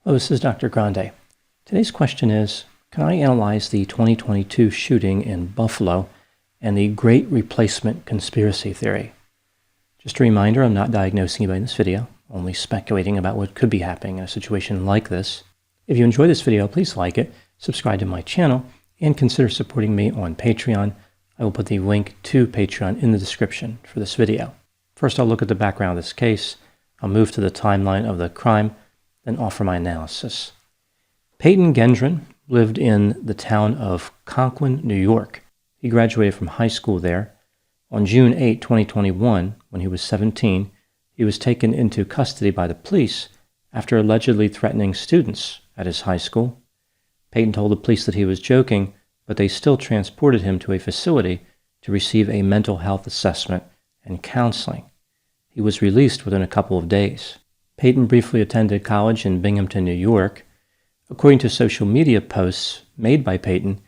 Hello, this is Dr. Grande. Today's question is, can I analyze the 2022 shooting in Buffalo and the Great Replacement conspiracy theory? Just a reminder, I'm not diagnosing anybody in this video, only speculating about what could be happening in a situation like this. If you enjoy this video, please like it, subscribe to my channel, and consider supporting me on Patreon. I will put the link to Patreon in the description for this video. First, I'll look at the background of this case. I'll move to the timeline of the crime, then offer my analysis. Peyton Gendron lived in the town of Conklin, New York. He graduated from high school there. On June 8, 2021, when he was 17, he was taken into custody by the police after allegedly threatening students at his high school. Peyton told the police that he was joking, but they still transported him to a facility to receive a mental health assessment and counseling. He was released within a couple of days. Peyton briefly attended college in Binghamton, New York. According to social media posts made by Peyton,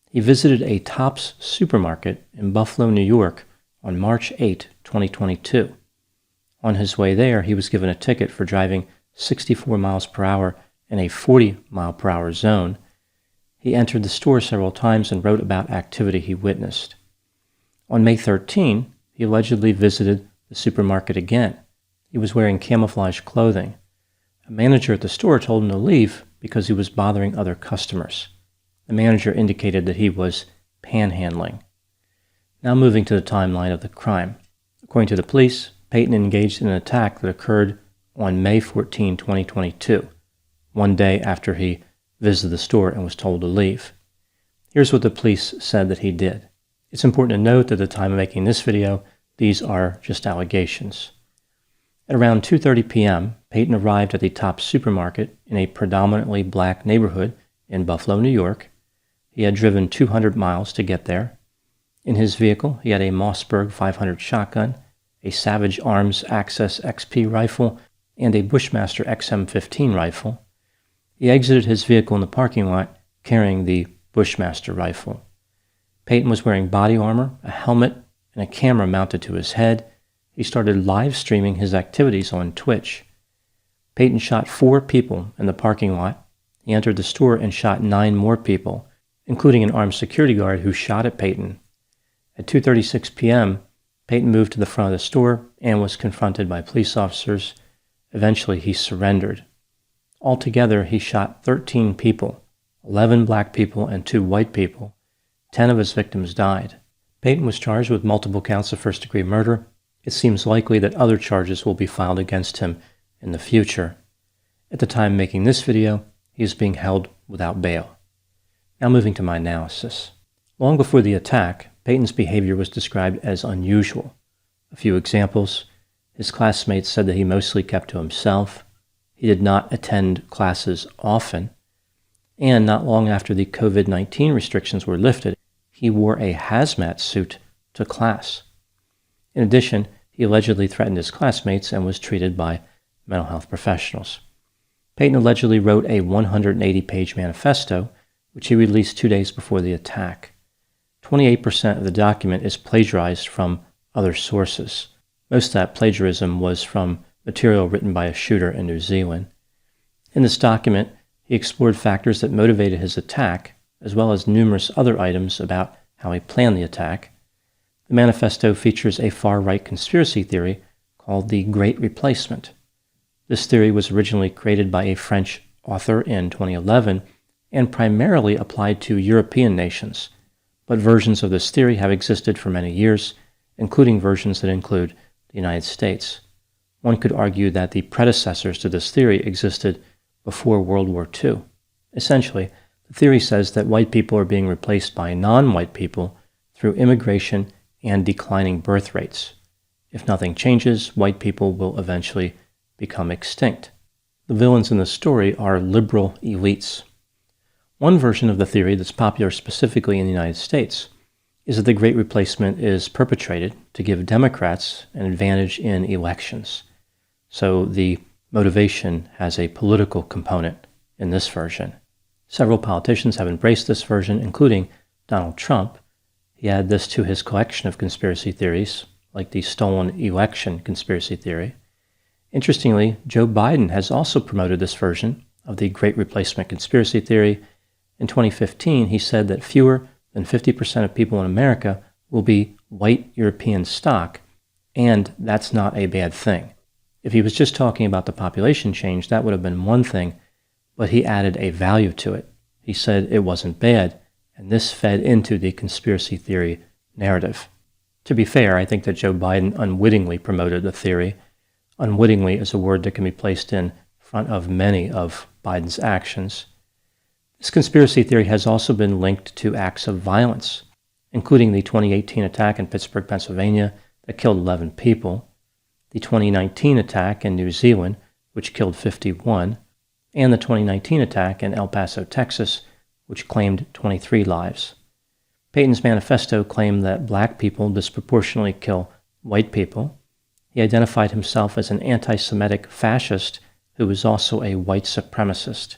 he visited a Tops supermarket in Buffalo, New York on March 8, 2022. On his way there, he was given a ticket for driving 64 miles per hour in a 40 mile per hour zone. He entered the store several times and wrote about activity he witnessed. On May 13, he allegedly visited the supermarket again. He was wearing camouflage clothing. A manager at the store told him to leave because he was bothering other customers. The manager indicated that he was panhandling. Now moving to the timeline of the crime. According to the police, Peyton engaged in an attack that occurred on May 14, 2022, one day after he visited the store and was told to leave. Here's what the police said that he did. It's important to note that at the time of making this video, these are just allegations. At around 2:30 p.m., Peyton arrived at the Tops supermarket in a predominantly black neighborhood in Buffalo, New York. He had driven 200 miles to get there. In his vehicle, he had a Mossberg 500 shotgun, a Savage Arms Access XP rifle, and a Bushmaster XM15 rifle. He exited his vehicle in the parking lot carrying the Bushmaster rifle. Peyton was wearing body armor, a helmet, and a camera mounted to his head. He started live streaming his activities on Twitch. Peyton shot 4 people in the parking lot. He entered the store and shot 9 more people, including an armed security guard who shot at Peyton. At 2:36 p.m., Peyton moved to the front of the store and was confronted by police officers. Eventually, he surrendered. Altogether, he shot 13 people, 11 black people and 2 white people. 10 of his victims died. Peyton was charged with multiple counts of first-degree murder. It seems likely that other charges will be filed against him in the future. At the time of making this video, he is being held without bail. Now moving to my analysis. Long before the attack, Peyton's behavior was described as unusual. A few examples. His classmates said that he mostly kept to himself. He did not attend classes often. And not long after the COVID-19 restrictions were lifted, he wore a hazmat suit to class. In addition, he allegedly threatened his classmates and was treated by mental health professionals. Peyton allegedly wrote a 180-page manifesto, which he released 2 days before the attack. 28% of the document is plagiarized from other sources. Most of that plagiarism was from material written by a shooter in New Zealand. In this document, he explored factors that motivated his attack, as well as numerous other items about how he planned the attack. The manifesto features a far-right conspiracy theory called the Great Replacement. This theory was originally created by a French author in 2011 and primarily applied to European nations, but versions of this theory have existed for many years, including versions that include the United States. One could argue that the predecessors to this theory existed before World War II. Essentially, the theory says that white people are being replaced by non-white people through immigration and declining birth rates. If nothing changes, white people will eventually become extinct. The villains in the story are liberal elites. One version of the theory that's popular specifically in the United States is that the Great Replacement is perpetrated to give Democrats an advantage in elections. So the motivation has a political component in this version. Several politicians have embraced this version, including Donald Trump. He added this to his collection of conspiracy theories, like the stolen election conspiracy theory. Interestingly, Joe Biden has also promoted this version of the Great Replacement conspiracy theory. In 2015, he said that fewer than 50% of people in America will be white European stock, and that's not a bad thing. If he was just talking about the population change, that would have been one thing, but he added a value to it. He said it wasn't bad, and this fed into the conspiracy theory narrative. To be fair, I think that Joe Biden unwittingly promoted the theory. Unwittingly is a word that can be placed in front of many of Biden's actions. This conspiracy theory has also been linked to acts of violence, including the 2018 attack in Pittsburgh, Pennsylvania, that killed 11 people, the 2019 attack in New Zealand, which killed 51, and the 2019 attack in El Paso, Texas, which claimed 23 lives. Payton's manifesto claimed that black people disproportionately kill white people. He identified himself as an anti-Semitic fascist who was also a white supremacist.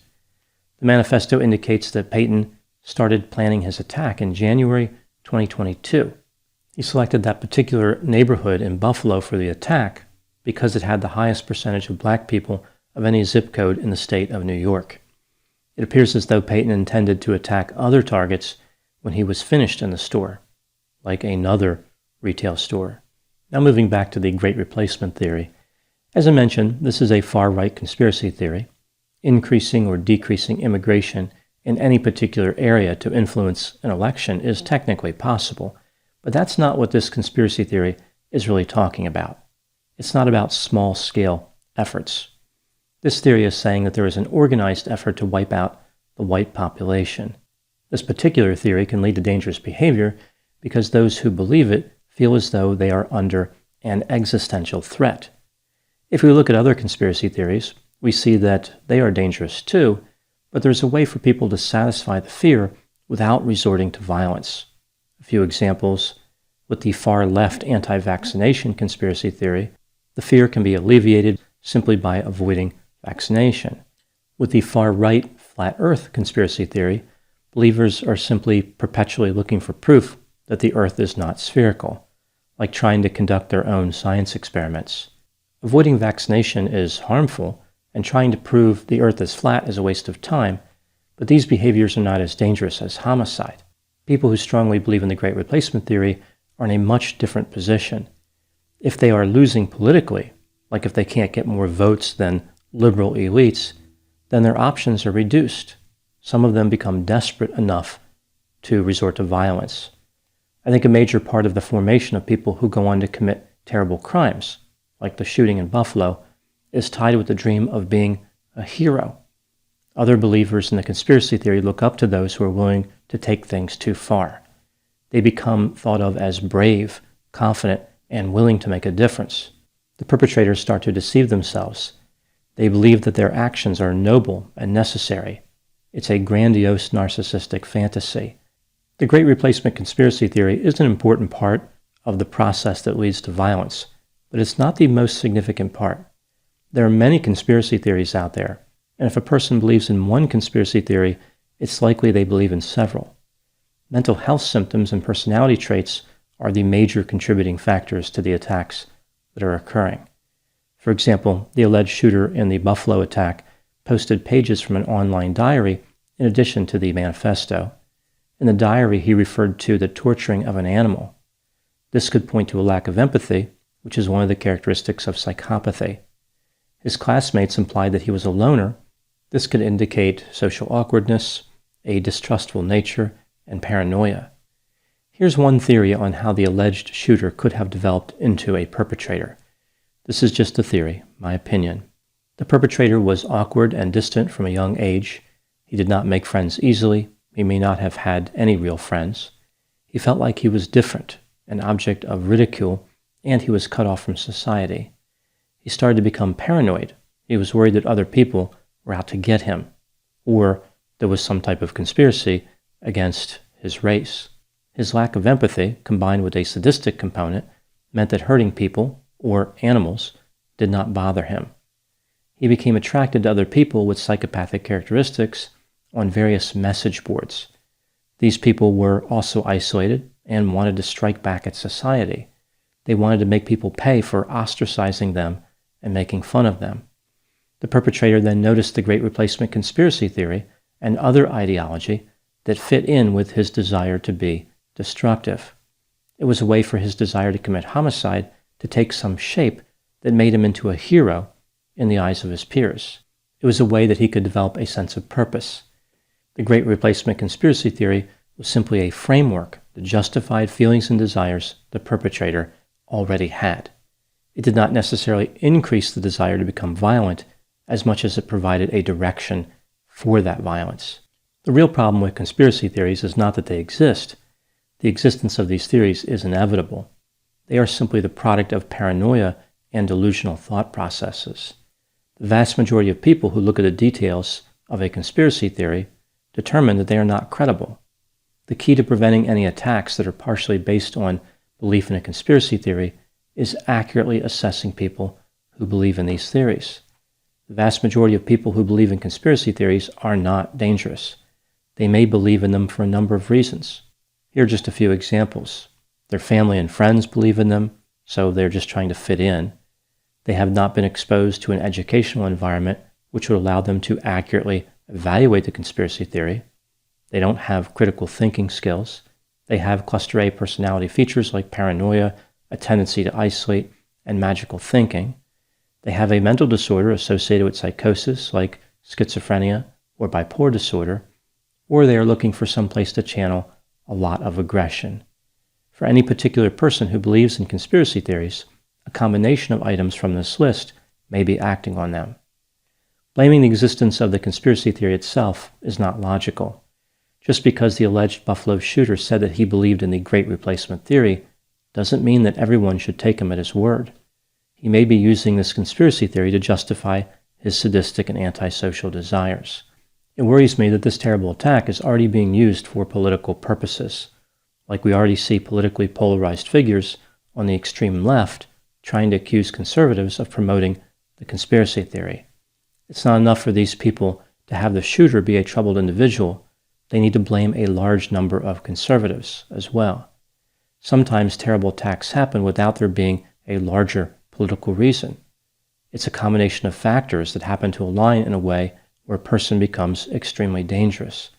The manifesto indicates that Payton started planning his attack in January 2022. He selected that particular neighborhood in Buffalo for the attack because it had the highest percentage of black people of any zip code in the state of New York. It appears as though Payton intended to attack other targets when he was finished in the store, like another retail store. Now moving back to the Great Replacement theory. As I mentioned, this is a far-right conspiracy theory. Increasing or decreasing immigration in any particular area to influence an election is technically possible, but that's not what this conspiracy theory is really talking about. It's not about small-scale efforts. This theory is saying that there is an organized effort to wipe out the white population. This particular theory can lead to dangerous behavior because those who believe it feel as though they are under an existential threat. If we look at other conspiracy theories, we see that they are dangerous too, but there's a way for people to satisfy the fear without resorting to violence. A few examples: with the far-left anti-vaccination conspiracy theory, the fear can be alleviated simply by avoiding vaccination. With the far-right flat earth conspiracy theory, believers are simply perpetually looking for proof that the earth is not spherical, like trying to conduct their own science experiments. Avoiding vaccination is harmful, and trying to prove the earth is flat is a waste of time, but these behaviors are not as dangerous as homicide. People who strongly believe in the Great Replacement theory are in a much different position. If they are losing politically, like if they can't get more votes than liberal elites, then their options are reduced. Some of them become desperate enough to resort to violence. I think a major part of the formation of people who go on to commit terrible crimes, like the shooting in Buffalo, is tied with the dream of being a hero. Other believers in the conspiracy theory look up to those who are willing to take things too far. They become thought of as brave, confident, and willing to make a difference. The perpetrators start to deceive themselves. They believe that their actions are noble and necessary. It's a grandiose narcissistic fantasy. The Great Replacement conspiracy theory is an important part of the process that leads to violence, but it's not the most significant part. There are many conspiracy theories out there, and if a person believes in one conspiracy theory, it's likely they believe in several. Mental health symptoms and personality traits are the major contributing factors to the attacks that are occurring. For example, the alleged shooter in the Buffalo attack posted pages from an online diary in addition to the manifesto. In the diary, he referred to the torturing of an animal. This could point to a lack of empathy, which is one of the characteristics of psychopathy. His classmates implied that he was a loner. This could indicate social awkwardness, a distrustful nature, and paranoia. Here's one theory on how the alleged shooter could have developed into a perpetrator. This is just a theory, my opinion. The perpetrator was awkward and distant from a young age. He did not make friends easily. He may not have had any real friends. He felt like he was different, an object of ridicule, and he was cut off from society. He started to become paranoid. He was worried that other people were out to get him, or there was some type of conspiracy against his race. His lack of empathy, combined with a sadistic component, meant that hurting people, or animals, did not bother him. He became attracted to other people with psychopathic characteristics on various message boards. These people were also isolated and wanted to strike back at society. They wanted to make people pay for ostracizing them and making fun of them. The perpetrator then noticed the Great Replacement conspiracy theory and other ideology that fit in with his desire to be destructive. It was a way for his desire to commit homicide to take some shape that made him into a hero in the eyes of his peers. It was a way that he could develop a sense of purpose. The Great Replacement conspiracy theory was simply a framework that justified feelings and desires the perpetrator already had. It did not necessarily increase the desire to become violent as much as it provided a direction for that violence. The real problem with conspiracy theories is not that they exist. The existence of these theories is inevitable. They are simply the product of paranoia and delusional thought processes. The vast majority of people who look at the details of a conspiracy theory determine that they are not credible. The key to preventing any attacks that are partially based on belief in a conspiracy theory is accurately assessing people who believe in these theories. The vast majority of people who believe in conspiracy theories are not dangerous. They may believe in them for a number of reasons. Here are just a few examples. Their family and friends believe in them, so they're just trying to fit in. They have not been exposed to an educational environment which would allow them to accurately evaluate the conspiracy theory. They don't have critical thinking skills. They have cluster A personality features like paranoia, a tendency to isolate, and magical thinking. They have a mental disorder associated with psychosis like schizophrenia or bipolar disorder, or they are looking for some place to channel a lot of aggression. For any particular person who believes in conspiracy theories, a combination of items from this list may be acting on them. Blaming the existence of the conspiracy theory itself is not logical. Just because the alleged Buffalo shooter said that he believed in the Great Replacement theory doesn't mean that everyone should take him at his word. He may be using this conspiracy theory to justify his sadistic and antisocial desires. It worries me that this terrible attack is already being used for political purposes. Like we already see politically polarized figures on the extreme left trying to accuse conservatives of promoting the conspiracy theory. It's not enough for these people to have the shooter be a troubled individual. They need to blame a large number of conservatives as well. Sometimes terrible attacks happen without there being a larger political reason. It's a combination of factors that happen to align in a way where a person becomes extremely dangerous.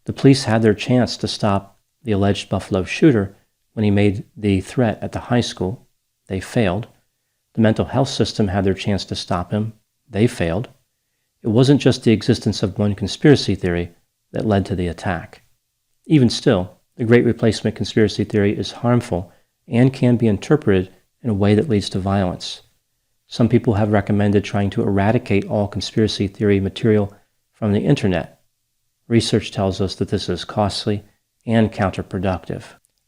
The police had their chance to stop the alleged Buffalo shooter when he made the threat at the high school. They failed. The mental health system had their chance to stop him. They failed. It wasn't just the existence of one conspiracy theory that led to the attack. Even still, the Great Replacement conspiracy theory is harmful and can be interpreted in a way that leads to violence. Some people have recommended trying to eradicate all conspiracy theory material from the internet. Research tells us that this is costly and counterproductive.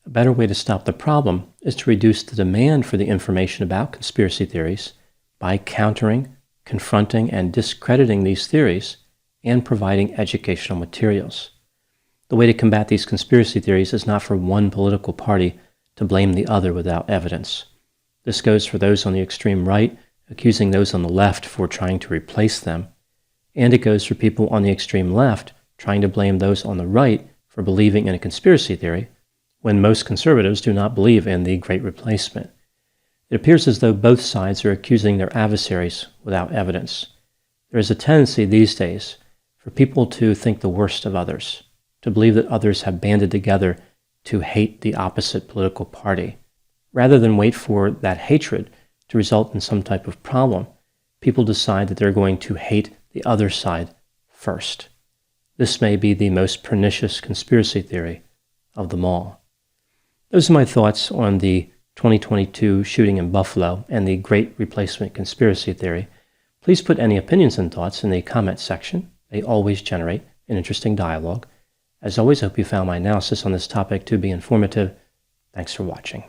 A better way to stop the problem is to reduce the demand for the information about conspiracy theories by countering, confronting, and discrediting these theories and providing educational materials. The way to combat these conspiracy theories is not for one political party to blame the other without evidence. This goes for those on the extreme right, accusing those on the left for trying to replace them, and it goes for people on the extreme left trying to blame those on the right for believing in a conspiracy theory, when most conservatives do not believe in the Great Replacement. It appears as though both sides are accusing their adversaries without evidence. There is a tendency these days for people to think the worst of others, to believe that others have banded together to hate the opposite political party. Rather than wait for that hatred to result in some type of problem, people decide that they're going to hate the other side first. This may be the most pernicious conspiracy theory of them all. Those are my thoughts on the 2022 shooting in Buffalo and the Great Replacement conspiracy theory. Please put any opinions and thoughts in the comment section. They always generate an interesting dialogue. As always, I hope you found my analysis on this topic to be informative. Thanks for watching.